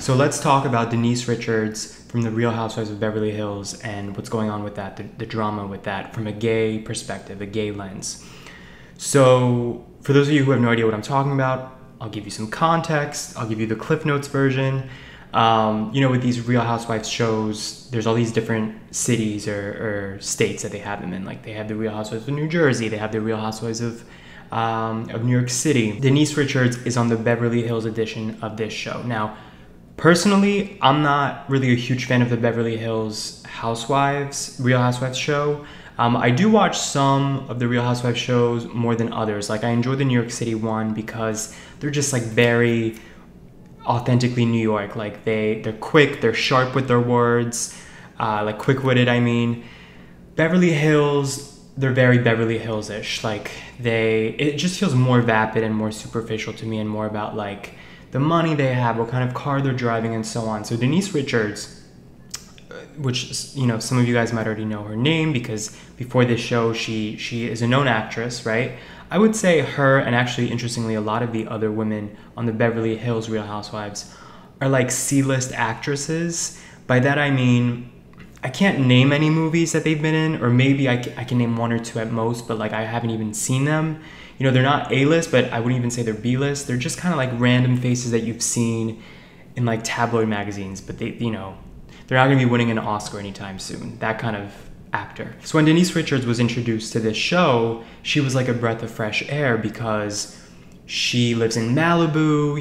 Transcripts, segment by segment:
So let's talk about Denise Richards from The Real Housewives of Beverly Hills and what's going on with that, the drama with that from a gay perspective, a gay lens. So for those of you who have no idea what I'm talking about, I'll give you some context. I'll give you the Cliff Notes version. With these Real Housewives shows, there's all these different cities or states that they have them in. Like they have the Real Housewives of New Jersey, they have the Real Housewives of New York City. Denise Richards is on the Beverly Hills edition of this show. Now, personally, I'm not really a huge fan of the Beverly Hills Real Housewives show. I do watch some of the Real Housewives shows more than others. Like I enjoy the New York City one because they're just like very authentically New York. Like they're quick, they're sharp with their words, like quick-witted, I mean. Beverly Hills, they're very Beverly Hills-ish. Like it just feels more vapid and more superficial to me and more about like the money they have, what kind of car they're driving and so on. So Denise Richards, which, some of you guys might already know her name because before this show, she is a known actress, right? I would say her, and actually, interestingly, a lot of the other women on the Beverly Hills Real Housewives are like C-list actresses. By that, I mean, I can't name any movies that they've been in, or maybe I can name one or two at most, but like I haven't even seen them. They're not A-list, but I wouldn't even say they're B-list. They're just kind of like random faces that you've seen in like tabloid magazines, but they're not going to be winning an Oscar anytime soon. That kind of actor. So when Denise Richards was introduced to this show, she was like a breath of fresh air because she lives in Malibu.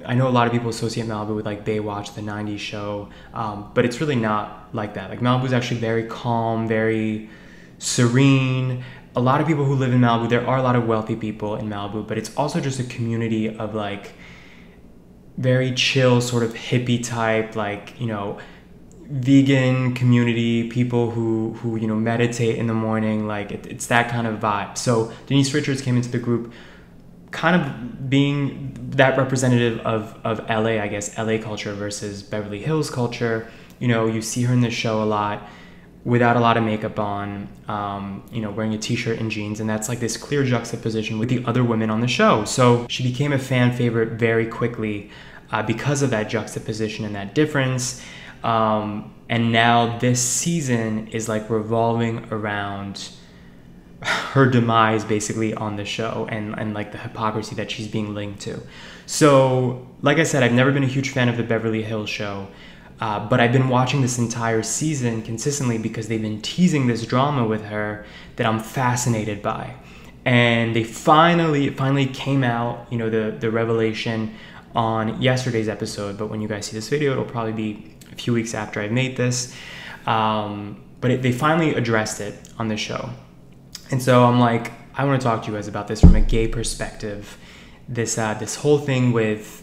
I know a lot of people associate Malibu with like Baywatch, the 90s show, but it's really not like that. Like Malibu is actually very calm, very serene. A lot of people who live in Malibu, there are a lot of wealthy people in Malibu, but it's also just a community of like very chill, sort of hippie type, like, vegan community, people who meditate in the morning. Like it's that kind of vibe. So Denise Richards came into the group kind of being that representative of LA, I guess, LA culture versus Beverly Hills culture. You see her in the show a lot without a lot of makeup on, wearing a t-shirt and jeans, and that's like this clear juxtaposition with the other women on the show. So she became a fan favorite very quickly because of that juxtaposition and that difference. And now this season is like revolving around her demise basically on the show and like the hypocrisy that she's being linked to. So like I said, I've never been a huge fan of the Beverly Hills show, but I've been watching this entire season consistently because they've been teasing this drama with her that I'm fascinated by. And they finally came out, the revelation on yesterday's episode, but when you guys see this video, it'll probably be a few weeks after I've made this. But they finally addressed it on the show. And so I'm like, I want to talk to you guys about this from a gay perspective, this whole thing with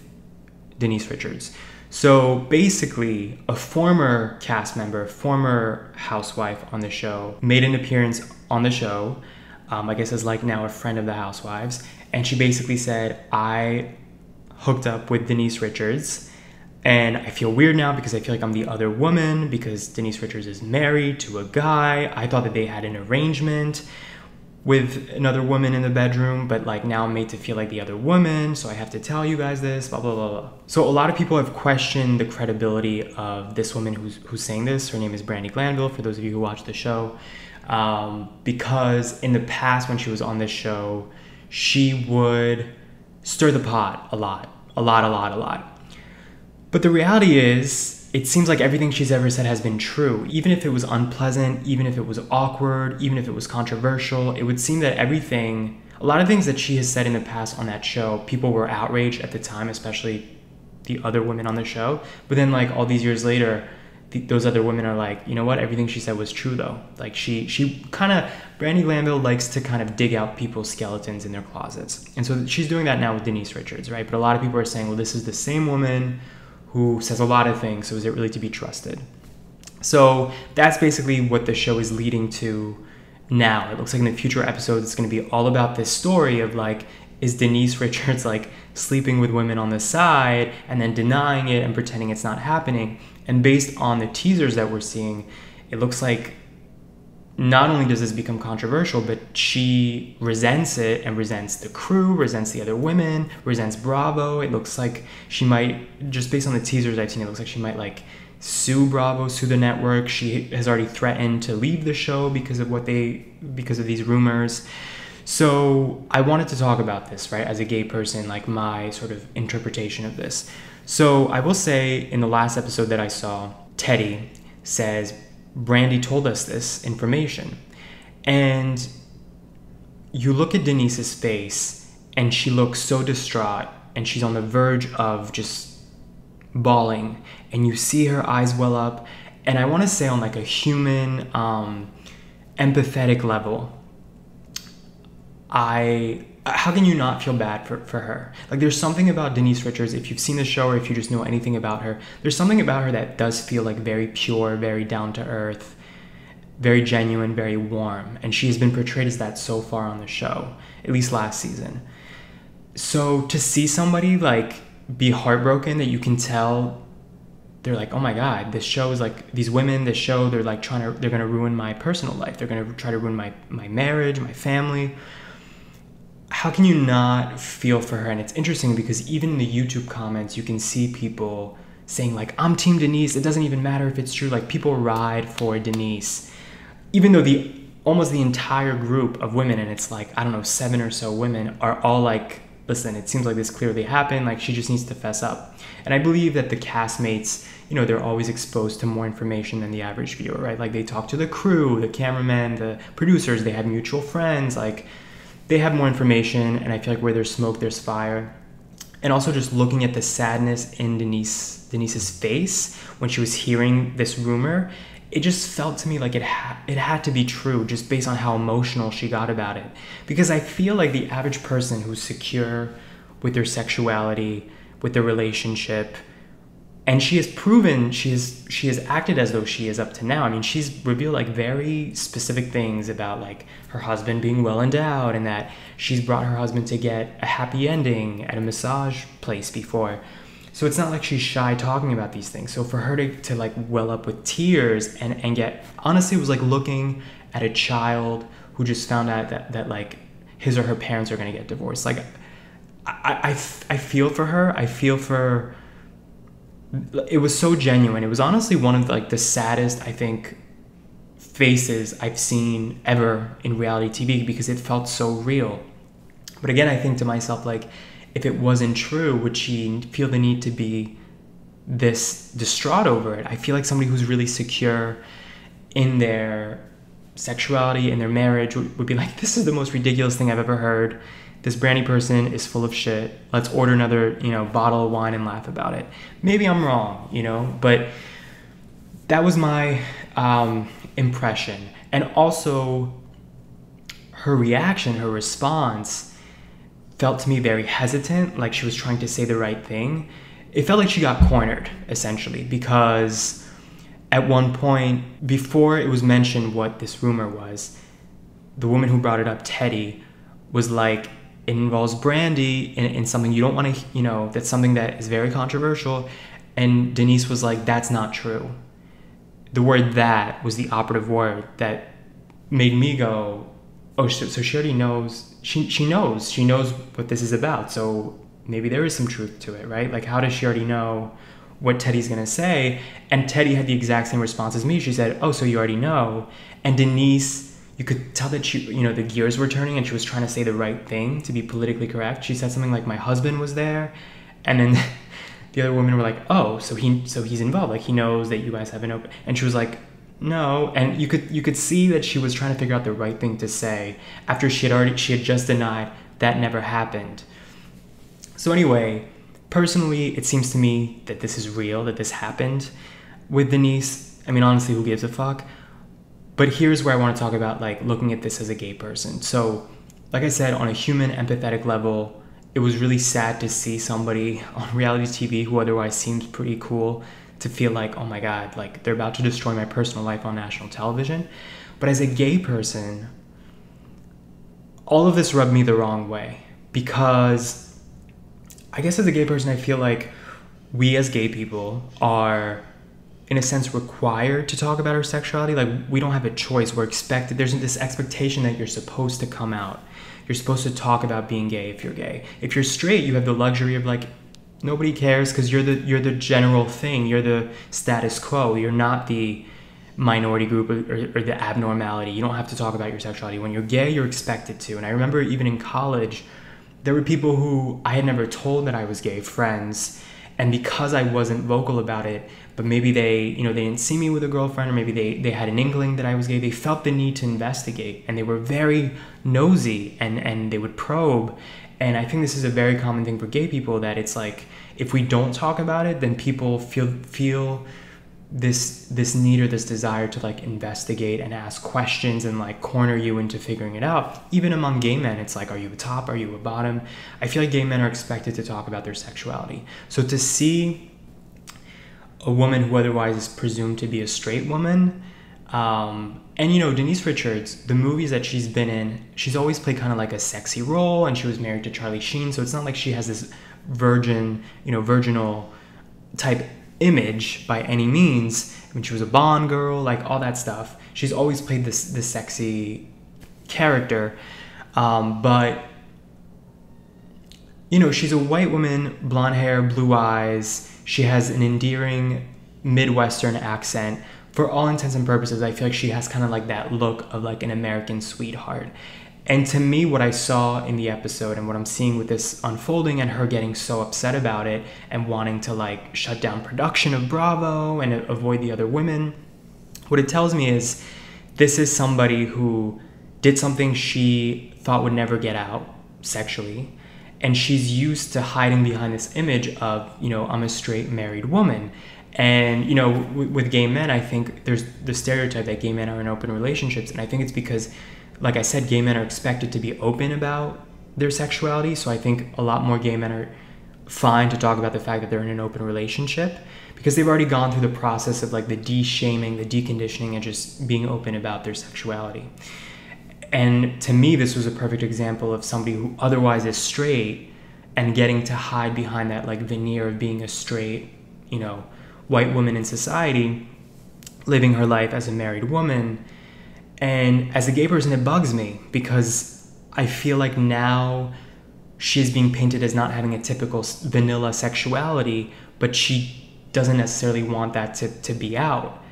Denise Richards. So basically, a former cast member, former housewife on the show, made an appearance on the show, I guess as like now a friend of the housewives, and she basically said, I hooked up with Denise Richards, and I feel weird now because I feel like I'm the other woman because Denise Richards is married to a guy. I thought that they had an arrangement with another woman in the bedroom, but like now I'm made to feel like the other woman, so I have to tell you guys this, blah, blah, blah, blah. So a lot of people have questioned the credibility of this woman who's saying this. Her name is Brandi Glanville, for those of you who watch the show, because in the past when she was on this show, she would stir the pot a lot. But the reality is, it seems like everything she's ever said has been true. Even if it was unpleasant, even if it was awkward, even if it was controversial, it would seem that a lot of things that she has said in the past on that show, people were outraged at the time, especially the other women on the show. But then like all these years later, those other women are like, you know what, everything she said was true though. Like Brandi Glanville likes to kind of dig out people's skeletons in their closets. And so she's doing that now with Denise Richards, right? But a lot of people are saying, well, this is the same woman who says a lot of things, so is it really to be trusted? So that's basically what the show is leading to now. It looks like in the future episodes, it's gonna be all about this story of like, is Denise Richards like sleeping with women on the side and then denying it and pretending it's not happening? And based on the teasers that we're seeing, it looks like not only does this become controversial, but she resents it and resents the crew, resents the other women, resents Bravo. It looks like she might, just based on the teasers I've seen, it looks like she might like sue Bravo, sue the network. She has already threatened to leave the show because of these rumors. So I wanted to talk about this, right, as a gay person, like my sort of interpretation of this. So I will say in the last episode that I saw, Teddy says, Brandi told us this information. And you look at Denise's face and she looks so distraught and she's on the verge of just bawling, and you see her eyes well up. And I want to say on like a human, empathetic level, how can you not feel bad for her? Like, there's something about Denise Richards, if you've seen the show or if you just know anything about her, there's something about her that does feel like very pure, very down to earth, very genuine, very warm. And she has been portrayed as that so far on the show, at least last season. So to see somebody like be heartbroken, that you can tell they're like, oh my God, this show is like, these women, this show, they're like they're gonna ruin my personal life. They're gonna try to ruin my marriage, my family. How can you not feel for her? And it's interesting because even in the YouTube comments, you can see people saying like, I'm Team Denise. It doesn't even matter if it's true. Like, people ride for Denise, even though almost the entire group of women, and it's like, I don't know, 7 or so women, are all like, listen, it seems like this clearly happened. Like, she just needs to fess up. And I believe that the castmates, you know, they're always exposed to more information than the average viewer, right? Like, they talk to the crew, the cameramen, the producers, they have mutual friends, like, they have more information. And I feel like where there's smoke, there's fire. And also just looking at the sadness in Denise's face when she was hearing this rumor, it just felt to me like it had to be true, just based on how emotional she got about it. Because I feel like the average person who's secure with their sexuality, with their relationship, and she has proven, she has acted as though she is up to now. I mean, she's revealed like very specific things about like her husband being well endowed, and that she's brought her husband to get a happy ending at a massage place before. So it's not like she's shy talking about these things. So for her to like well up with tears and get, honestly, it was like looking at a child who just found out that like his or her parents are going to get divorced. Like, I feel for her. I feel for, it was so genuine. It was honestly one of like the saddest, I think, faces I've seen ever in reality TV, because it felt so real. But again, I think to myself, like, if it wasn't true, would she feel the need to be this distraught over it? I feel like somebody who's really secure in their sexuality, in their marriage, would be like, this is the most ridiculous thing I've ever heard. This Brandi person is full of shit. Let's order another, bottle of wine and laugh about it. Maybe I'm wrong, but that was my impression. And also her reaction, her response felt to me very hesitant, like she was trying to say the right thing. It felt like she got cornered, essentially, because at one point, before it was mentioned what this rumor was, the woman who brought it up, Teddy, was like, it involves Brandi in something you don't want to, that's something that is very controversial. And Denise was like, that's not true. The word "that" was the operative word that made me go, oh, so she already knows. She knows what this is about. So maybe there is some truth to it, right? Like, how does she already know what Teddy's going to say? And Teddy had the exact same response as me. She said, oh, so you already know. And Denise, you could tell that she, the gears were turning and she was trying to say the right thing to be politically correct. She said something like, my husband was there. And then the other women were like, oh, so he's involved. Like, he knows that you guys have an open. And she was like, no. And you could see that she was trying to figure out the right thing to say after she had just denied that never happened. So anyway, personally, it seems to me that this is real, that this happened with Denise. I mean, honestly, who gives a fuck? But here's where I want to talk about, like, looking at this as a gay person. So, like I said, on a human, empathetic level, it was really sad to see somebody on reality TV who otherwise seems pretty cool to feel like, oh my God, like, they're about to destroy my personal life on national television. But as a gay person, all of this rubbed me the wrong way, because I guess as a gay person, I feel like we as gay people are in a sense, required to talk about our sexuality. Like, we don't have a choice. We're expected. There's this expectation that you're supposed to come out. You're supposed to talk about being gay if you're gay. If you're straight, you have the luxury of like, nobody cares because you're the general thing. You're the status quo. You're not the minority group or the abnormality. You don't have to talk about your sexuality. When you're gay, you're expected to. And I remember even in college, there were people who I had never told that I was gay, friends, and because I wasn't vocal about it, but maybe they didn't see me with a girlfriend, or maybe they had an inkling that I was gay, they felt the need to investigate, and they were very nosy, and they would probe. And I think this is a very common thing for gay people, that it's like, if we don't talk about it, then people feel this need or this desire to like investigate and ask questions and like corner you into figuring it out. Even among gay men, it's like, are you a top? Are you a bottom? I feel like gay men are expected to talk about their sexuality. So to see a woman who otherwise is presumed to be a straight woman, and Denise Richards, the movies that she's been in, she's always played kind of like a sexy role, and she was married to Charlie Sheen, so it's not like she has this virginal type image by any means. I mean, she was a Bond girl, like all that stuff. She's always played this sexy character, but she's a white woman, blonde hair, blue eyes. She has an endearing Midwestern accent. For all intents and purposes, I feel like she has kind of like that look of like an American sweetheart. And to me, what I saw in the episode and what I'm seeing with this unfolding and her getting so upset about it and wanting to like shut down production of Bravo and avoid the other women, what it tells me is this is somebody who did something she thought would never get out sexually. And she's used to hiding behind this image of, I'm a straight married woman. And, with gay men, I think there's the stereotype that gay men are in open relationships. And I think it's because, like I said, gay men are expected to be open about their sexuality. So I think a lot more gay men are fine to talk about the fact that they're in an open relationship because they've already gone through the process of like the de-shaming, the deconditioning, and just being open about their sexuality. And to me, this was a perfect example of somebody who otherwise is straight and getting to hide behind that like veneer of being a straight, white woman in society, living her life as a married woman. And as a gay person, it bugs me because I feel like now she's being painted as not having a typical vanilla sexuality, but she doesn't necessarily want that to be out.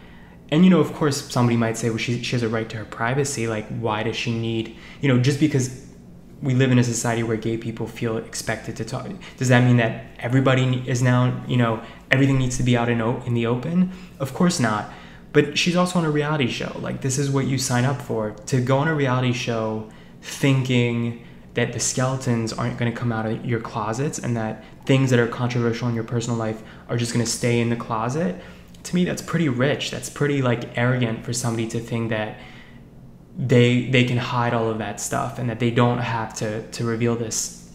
And, of course, somebody might say, well, she has a right to her privacy. Like, why does she need, just because we live in a society where gay people feel expected to talk, does that mean that everybody is now, everything needs to be out in the open? Of course not. But she's also on a reality show. Like, this is what you sign up for. To go on a reality show thinking that the skeletons aren't going to come out of your closets and that things that are controversial in your personal life are just going to stay in the closet. To me, that's pretty rich. That's pretty like arrogant for somebody to think that they can hide all of that stuff and that they don't have to reveal this.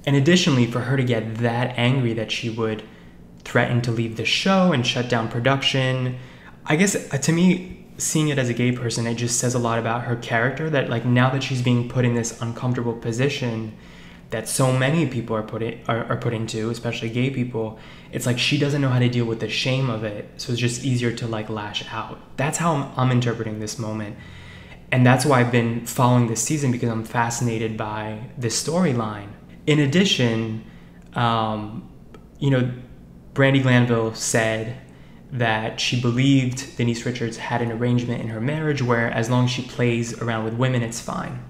And additionally, for her to get that angry that she would threaten to leave the show and shut down production, I guess to me, seeing it as a gay person, it just says a lot about her character, that like now that she's being put in this uncomfortable position that so many people are put into, especially gay people, it's like she doesn't know how to deal with the shame of it, so it's just easier to like lash out. That's how I'm interpreting this moment, and that's why I've been following this season, because I'm fascinated by this storyline. In addition, Brandi Glanville said that she believed Denise Richards had an arrangement in her marriage where as long as she plays around with women, it's fine.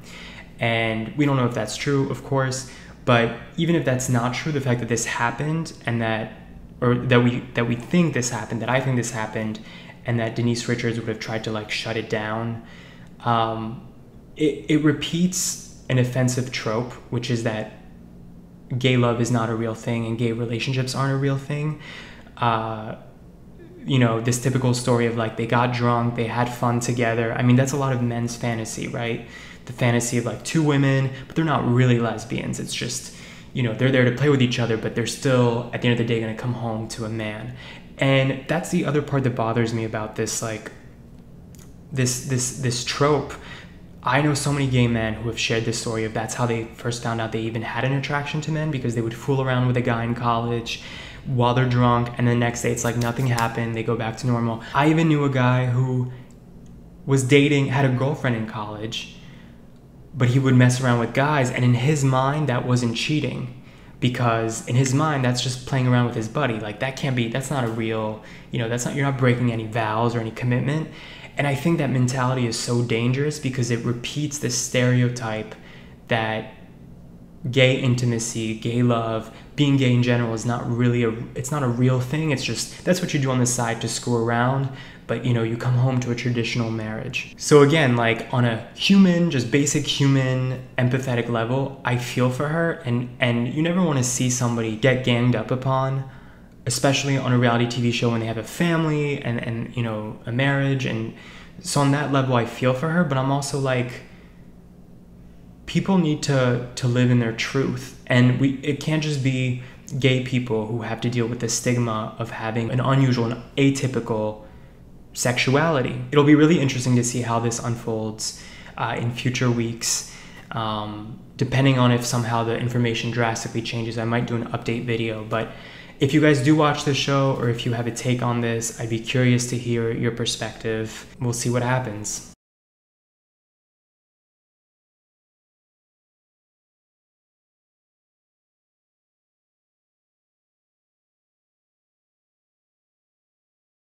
And we don't know if that's true, of course, but even if that's not true, the fact that this happened and that we think this happened, that I think this happened, and that Denise Richards would have tried to like shut it down, it repeats an offensive trope, which is that gay love is not a real thing and gay relationships aren't a real thing. This typical story of like they got drunk, they had fun together. I mean, that's a lot of men's fantasy, right? The fantasy of like two women, but they're not really lesbians. It's just, they're there to play with each other, but they're still at the end of the day going to come home to a man. And that's the other part that bothers me about this, like this trope. I know so many gay men who have shared this story of that's how they first found out they even had an attraction to men, because they would fool around with a guy in college, while they're drunk, and the next day it's like nothing happened, they go back to normal. I even knew a guy who was dating, had a girlfriend in college, but he would mess around with guys, and in his mind that wasn't cheating, because in his mind that's just playing around with his buddy. Like that can't be, that's not a real, you know, that's not, you're not breaking any vows or any commitment. And I think that mentality is so dangerous because it repeats this stereotype that gay intimacy, gay love, being gay in general is not really it's not a real thing. It's just, that's what you do on the side to screw around, but you know, you come home to a traditional marriage. So again, like on a human, just basic human empathetic level, I feel for her, and you never want to see somebody get ganged up upon, especially on a reality TV show when they have a family and you know, a marriage. And so on that level, I feel for her, but I'm also like, people need to live in their truth, and it can't just be gay people who have to deal with the stigma of having an unusual and atypical sexuality. It'll be really interesting to see how this unfolds in future weeks. Depending on if somehow the information drastically changes, I might do an update video. But if you guys do watch the show, or if you have a take on this, I'd be curious to hear your perspective. We'll see what happens.